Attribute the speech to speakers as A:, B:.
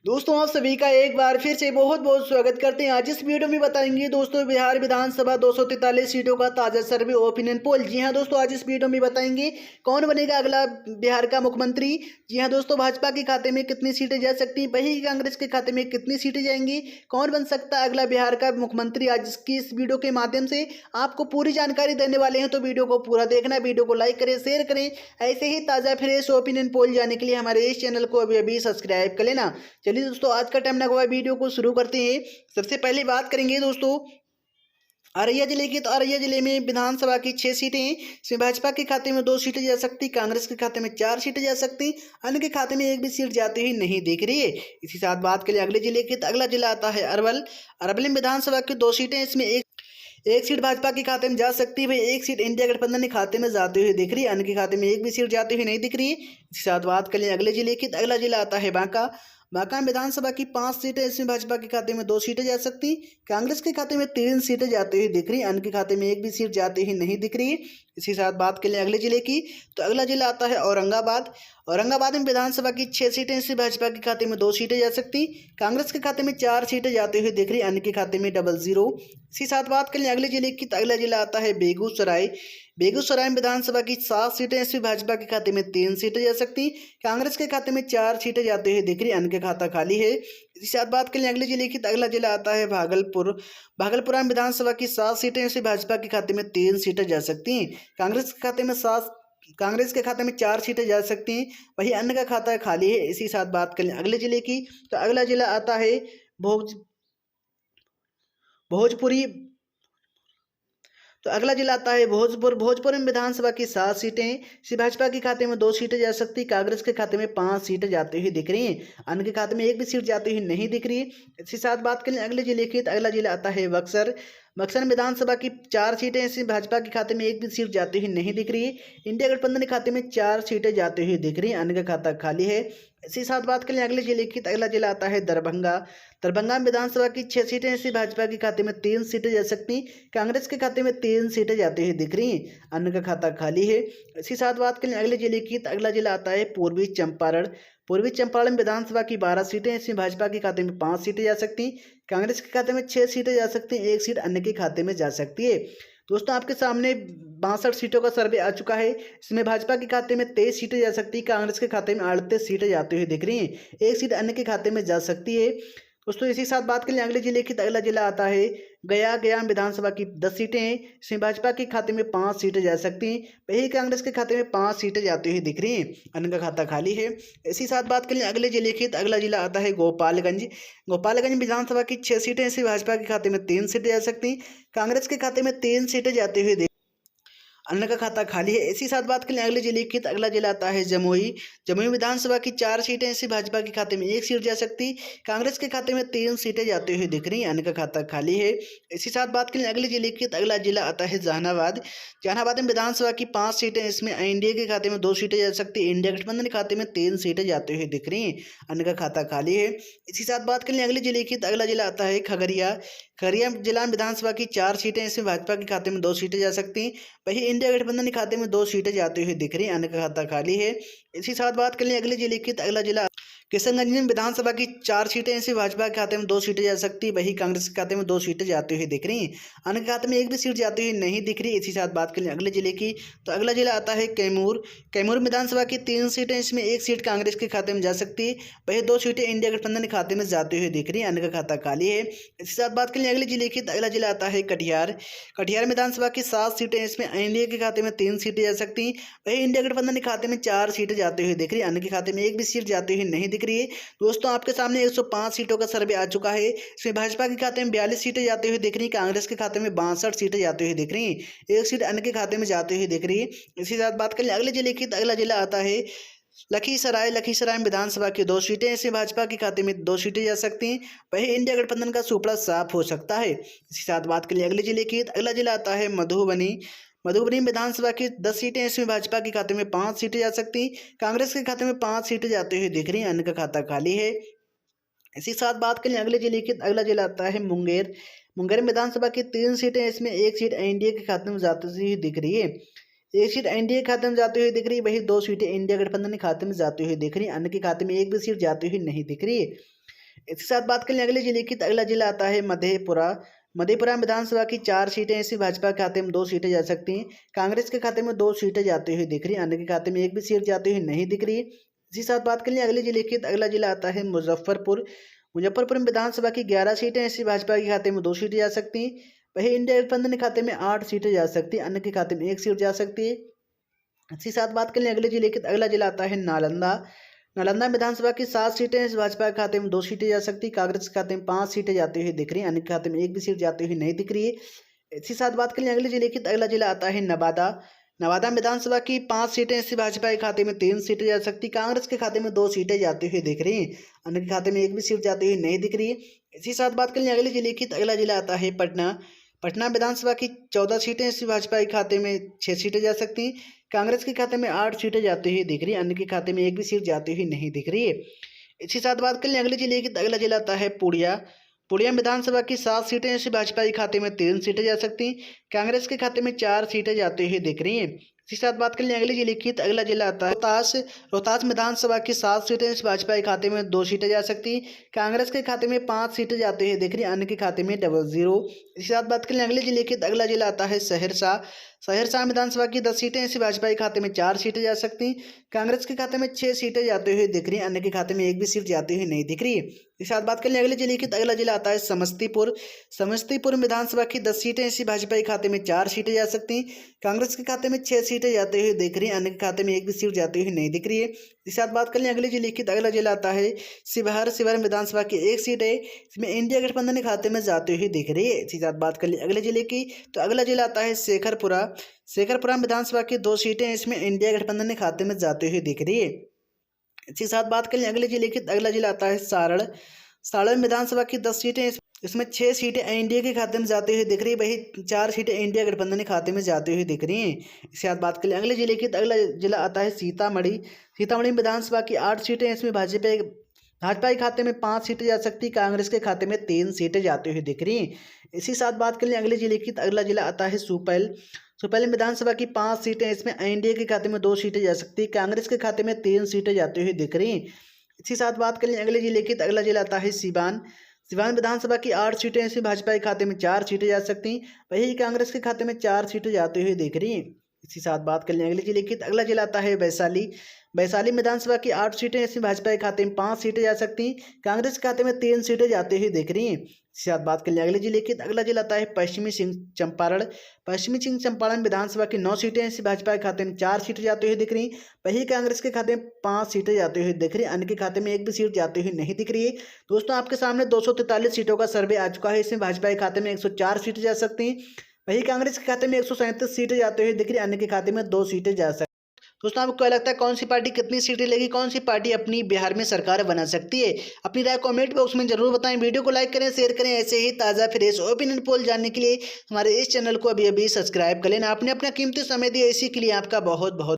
A: दोस्तों आप सभी का एक बार फिर से बहुत बहुत स्वागत करते हैं। आज इस वीडियो में बताएंगे दोस्तों बिहार विधानसभा 243 सीटों का ताजा सर्वे ओपिनियन पोल। जी हां दोस्तों, आज इस वीडियो में बताएंगे कौन बनेगा अगला बिहार का मुख्यमंत्री। जी हां दोस्तों, भाजपा के खाते में कितनी सीटें जा सकती हैं, वहीं कांग्रेस के खाते में कितनी सीटें जाएंगी, कौन बन सकता है अगला बिहार का मुख्यमंत्री। आज की इस वीडियो के माध्यम से आपको पूरी जानकारी देने वाले हैं, तो वीडियो को पूरा देखना, वीडियो को लाइक करें, शेयर करें। ऐसे ही ताज़ा फ्रेश ओपिनियन पोल जाने के लिए हमारे इस चैनल को अभी अभी सब्सक्राइब कर लेना। चलिए दोस्तों, आज का टाइम ना गवाए वीडियो को शुरू करते हैं। सबसे पहले बात करेंगे दोस्तों औरैया जिले की। तो औरैया जिले में विधानसभा की 6 सीटें हैं। इसमें भाजपा के खाते में 2 सीटें जा सकती, कांग्रेस के खाते में 4 सीटें जा सकती, अन्य के खाते में एक भी सीट जाती हुई नहीं दिख रही है। इसी साथ बात करें अगले जिले की, तो अगला जिला आता है अरवल। अरवल में विधानसभा की 2 सीटें, इसमें एक सीट भाजपा के खाते में जा सकती है, वही एक सीट इंडिया गठबंधन के खाते में जाते हुए दिख रही है, अन्य के खाते में एक भी सीट जाती हुई नहीं दिख रही है। इसके साथ बात करें अगले जिले की, तो अगला जिला आता है बांका। बांका में विधानसभा की 5 सीटें, इसमें भाजपा के खाते में 2 सीटें जा सकती, कांग्रेस के खाते में 3 सीटें जाती हुई दिख रही, अन्य के खाते में एक भी सीट जाती हुई नहीं दिख रही है। इसी साथ बात करें अगले जिले की, तो अगला जिला आता है औरंगाबाद। औरंगाबाद में विधानसभा की 6 सीटें, इसमें भाजपा के खाते में 2 सीटें जा सकती, कांग्रेस के खाते में 4 सीटें जाती हुई दिख रही, अन्य के खाते में 00। इसी साथ बात करें अगले जिले की, तो अगला जिला आता है बेगूसराय। बेगूसराय में विधानसभा की 7 सीटें, इसमें भाजपा के खाते में 3 सीटें जा सकती, कांग्रेस के खाते में 4 सीटें जाते हुए दिख रही, अन्य के खाता खाली है। इसी साथ बात करें अगले जिले की, तो अगला जिला आता है भागलपुर। भागलपुर में विधानसभा की 7 सीटें, इसमें भाजपा के खाते में 3 सीटें जा सकती हैं, कांग्रेस के खाते में 4 सीटें जा सकती हैं, वहीं अन्य का खाता खाली है। इसी साथ बात करें अगले जिले की, तो अगला जिला आता है भोजपुरी। तो अगला जिला आता है भोजपुर। भोजपुर में विधानसभा की 7 सीटें, श्री भाजपा के खाते में 2 सीटें जा सकती, कांग्रेस के खाते में 5 सीटें जाती हुई दिख रही हैं, अन्य के खाते में एक भी सीट जाती हुई नहीं दिख रही। इसी साथ बात करें अगले जिले की, तो अगला जिला आता है बक्सर। बक्सर में विधानसभा की 4 सीटें, इसमें भाजपा के खाते में एक भी सीट जाती हुई नहीं दिख रही, इंडिया गठबंधन के खाते में 4 सीटें जाती हुई दिख रही, अन्य का खाता खाली है। इसी साथ बात करें अगले जिले की, तो अगला जिला आता है दरभंगा। दरभंगा में विधानसभा की 6 सीटें, इसमें भाजपा के खाते में 3 सीटें जा सकती, कांग्रेस के खाते में 3 सीटें जाती हुई दिख रही, अन्य का खाता खाली है। इसी साथ बात करें अगले जिले की, तो अगला जिला आता है पूर्वी चंपारण। पूर्वी चंपारण में विधानसभा की 12 सीटें, इसमें भाजपा के खाते में 5 सीटें जा सकती, कांग्रेस के खाते में 6 सीटें जा सकती, एक सीट अन्य के खाते में जा सकती है। दोस्तों आपके सामने 62 सीटों का सर्वे आ चुका है। इसमें भाजपा के खाते में 23 सीटें जा सकती, कांग्रेस के खाते में 38 सीटें जाती हुई दिख रही हैं, एक सीट अन्य के खाते में जा सकती है। दोस्तों इसी साथ बात करें अगले जिले की, तो अगला जिला आता है गया। गया में विधानसभा की 10 सीटें हैं, इसमें भाजपा के खाते में 5 सीटें जा सकती हैं, वही कांग्रेस के खाते में 5 सीटें जाती हुई दिख रही हैं, अन्य का खाता खाली है। इसी साथ बात करें अगले जिले की, तो अगला जिला आता है गोपालगंज। गोपालगंज में विधानसभा की 6 सीटें, इसमें भाजपा के खाते में 3 सीटें जा सकती, कांग्रेस के खाते में 3 सीटें जाती हुई, अन्य का खाता खाली है। इसी साथ बात करें अगले जिले की, तो अगला जिला आता है जमुई। जमुई विधानसभा की 4 सीटें, इसमें भाजपा के खाते में 1 सीट जा सकती, कांग्रेस के खाते में 3 सीटें जाती हुई दिख रही, अन्य का खाता खाली है। इसी साथ बात करें अगले जिले की, तो अगला जिला आता है जहानाबाद। जहानाबाद में विधानसभा की 5 सीटें, इसमें एनडीए के खाते में 2 सीटें जा सकती, इंडिया गठबंधन के खाते में 3 सीटें जाती हुई दिख रही, अन्य का खाता खाली है। इसी साथ बात करें अगले जिले की, तो अगला जिला आता है खगड़िया। खगड़िया जिला में विधानसभा की 4 सीटें, इसमें भाजपा के खाते में 2 सीटें जा सकती, वहीं इंडिया गठबंधन के खाते में 2 सीटें जाती हुई दिख रही, अन्य का खाता खाली है। इसी साथ बात कर लें अगले जिले की, तो अगला जिला किशनगंज में विधानसभा की 4 सीटें, इसमें भाजपा के खाते में 2 सीटें जा सकती, वहीं कांग्रेस के खाते में 2 सीटें जाती हुई दिख रही, अन्य के खाते में एक भी सीट जाती हुई नहीं दिख रही। इसी साथ बात कर लें अगले जिले की, तो अगला जिला आता है कैमूर। कैमूर विधानसभा की 3 सीटें, इसमें 1 सीट कांग्रेस के खाते में जा सकती, वहीं 2 सीटें इंडिया गठबंधन के खाते में जाती हुई दिख रही, अन्य का खाता खाली है। इसी साथ बात कर लें अगले जिले की, तो अगला जिला आता है कटिहार। कटिहार विधानसभा की 7 सीटें, इसमें एनडीए के खाते में 3 सीटें जा सकती, वहीं इंडिया गठबंधन के खाते में 4 सीटें जाती हुई दिख रही, अन्य के खाते में एक भी सीट जाती हुई नहीं दिख रही है। दोस्तों आपके सामने 105 सीटों का सर्वे आ चुका है। इसमें भाजपा के खाते में 42 सीटें जाती हुई दिख रही, कांग्रेस के खाते में 62 सीटें जाती हुई दिख रही, एक सीट अन्य के खाते में जाती हुई दिख रही। इसी साथ बात करें अगले जिले की, तो अगला जिला आता है लखीसराय। लखीसराय में विधानसभा की 2 सीटें, इसमें भाजपा के खाते में 2 सीटें जा सकती हैं, वहीं इंडिया गठबंधन का सुपड़ा साफ हो सकता है। इसी साथ बात करें अगले जिले की, तो अगला जिला आता है मधुबनी। मधुबनी में विधानसभा की 10 सीटें, इसमें भाजपा के खाते में 5 सीटें जा सकती, कांग्रेस के खाते में 5 सीटें जाती हुई दिख रही, अन्य का खाता खाली है। इसी साथ बात करें अगले जिले की, अगला जिला आता है मुंगेर। मुंगेर में विधानसभा की 3 सीटें, इसमें 1 सीट एनडीए के खाते में जाती हुई दिख रही है। एक सीट एनडीए खाते में जाती हुई दिख रही है, वही 2 सीटें इंडिया गठबंधन के खाते में जाती हुई दिख रही है, अन्य के खाते में एक भी सीट जाती हुई नहीं दिख रही है। इसके साथ बात करें अगले जिले की, तो अगला जिला आता है मधेपुरा। मधेपुरा विधानसभा की 4 सीटें ऐसी, भाजपा के खाते में 2 सीटें जा सकती हैं, कांग्रेस के खाते में 2 सीटें जाती हुई दिख रही है, अन्य के खाते में एक भी सीट जाती हुई नहीं दिख रही है। इसी साथ बात करें अगले जिले की, तो अगला जिला आता है मुजफ्फरपुर। मुजफ्फरपुर में विधानसभा की 11 सीटें ऐसी, भाजपा के खाते में 2 सीटें जा सकती हैं, वही इंडिया गठबंधन के खाते में 8 सीटें जा सकती हैं, अन्य के खाते में 1 सीट जा सकती है। इसी साथ बात करें अगले जिले की, तो अगला जिला आता है नालंदा। नालंदा विधानसभा की 7 सीटें इस, भाजपा के खाते में 2 सीटें जा सकती, कांग्रेस के खाते में 5 सीटें जाती हुई दिख रही, अन्य के खाते में एक भी सीट जाती हुई नहीं दिख रही है। इसी साथ बात करें अगले जिले की, तो अगला जिला आता है नवादा। नवादा विधानसभा की 5 सीटें ऐसी, भाजपा के खाते में 3 सीटें जा सकती, कांग्रेस के खाते में 2 सीटें जाती हुई दिख रही हैं, अन्य के खाते में एक भी सीट जाती हुई नहीं दिख रही है। इसी साथ बात करें अगले जिले की, तो अगला जिला आता है पटना। पटना विधानसभा की 14 सीटें ऐसी, भाजपा के खाते में 6 सीटें जा सकती, कांग्रेस के खाते में 8 सीटें जाती हुई दिख रही है, अन्य के खाते में एक भी सीट जाती हुई नहीं दिख रही है। इसी साथ बात करें अगले जिले की, तो अगला जिला आता है पूर्णिया। पूर्णिया विधानसभा की 7 सीटें ऐसी, भाजपा के खाते में 3 सीटें जा सकती, कांग्रेस के खाते में 4 सीटें जाती हुई दिख रही हैं। इसी साथ बात करें अगले जिले की, तो अगला जिला आता है रोहतास। रोहतास विधानसभा की 7 सीटें ऐसी, भाजपा के खाते में 2 सीटें जा सकती, कांग्रेस के खाते में 5 सीटें जाती हुई दिख रही, अन्य के खाते में 00। इसी साथ बात करें अगले जिले की, तो अगला जिला आता है सहरसा। सहरसा विधानसभा की 10 सीटें ऐसी, भाजपा के खाते में 4 सीटें जा सकती, कांग्रेस के खाते में 6 सीटें जाती हुई दिख रही, अन्य के खाते में एक भी सीट जाती हुई नहीं दिख रही है। इसी साथ बात करें अगले जिले की, तो अगला जिला आता है समस्तीपुर। समस्तीपुर विधानसभा की 10 सीटें ऐसी, भाजपा के खाते में 4 सीटें जा सकती, कांग्रेस के खाते में 6 सीटें जाती हुई दिख रही, अन्य के खाते में एक भी सीट जाती हुई नहीं दिख रही है। इसी साथ बात करें अगले जिले की, तो अगला जिला आता है शिवहर। शिवहर विधानसभा की 1 सीट है, इसमें इंडिया गठबंधन के खाते में जाती हुई दिख रही है। इसी साथ बात कर अगले जिले की, तो अगला जिला आता है शेखरपुरा। शेखरपुरा विधानसभा की 2 सीटें इसमें इंडिया गठबंधन के खाते में जाती हुई दिख रही है। इसी साथ बात करें अगले जिले की, अगला जिला आता है सारण। सारण विधानसभा की 10 सीटें, इसमें 6 सीटें एनडीए के खाते में जाती हुई दिख रही, वही 4 सीटें इंडिया गठबंधन के खाते में जाती हुई दिख रही हैं। इसके बाद बात करें अगले जिले की, तो अगला जिला आता है सीतामढ़ी। सीतामढ़ी विधानसभा की 8 सीटें, इसमें भाजपा के खाते में 5 सीटें जा सकती, कांग्रेस के खाते में 3 सीटें जाती हुई दिख रही हैं। इसी साथ बात करें अगले जिले की, तो अगला जिला आता है सुपैल। सुपैल विधानसभा की 5 सीटें, इसमें एनडीए के खाते में 2 सीटें जा सकती, कांग्रेस के खाते में 3 सीटें जाती हुई दिख रही। इसी साथ बात करें अगले जिले की, तो अगला जिला आता है सीवान। सीवान विधानसभा की 8 सीटें ऐसी, भाजपा के खाते में 4 सीटें जा सकती, वही कांग्रेस के खाते में 4 सीटें जाती हुई दिख रही। इसी साथ बात कर लें अगले जिले की, तो अगला जिला आता है वैशाली। वैशाली विधानसभा की 8 सीटें ऐसी, भाजपा के खाते में 5 सीटें जा सकती, कांग्रेस के खाते में 3 सीटें जाती हुई दिख रही हैं। इसी साथ बात कर लें अगले जिले की, तो अगला जिला आता है पश्चिमी सिंह चंपारण। पश्चिमी सिंह चंपारण विधानसभा की 9 सीटें ऐसी, भाजपा के खाते में 4 सीटें जाती हुई दिख रही, वही कांग्रेस के खाते में 5 सीटें जाती हुई दिख रही, अन्य के खाते में एक भी सीट जाती हुई नहीं दिख रही है। दोस्तों, आपके सामने 243 सीटों का सर्वे आ चुका है। इसमें भाजपा के खाते में 104 सीटें जा सकती हैं, वही कांग्रेस के खाते में 137 सीटें जाती हुई दिख रही, अन्य के खाते में 2 सीटें जा सकती। दोस्तों, आपको क्या लगता है कौन सी पार्टी कितनी सीटें लेगी, कौन सी पार्टी अपनी बिहार में सरकार बना सकती है? अपनी राय कमेंट बॉक्स में जरूर बताएं। वीडियो को लाइक करें, शेयर करें। ऐसे ही ताज़ा फ्रेश ओपिनियन पोल जानने के लिए हमारे इस चैनल को अभी अभी सब्सक्राइब कर लेना। आपने अपना कीमती समय दिया, इसी के लिए आपका बहुत बहुत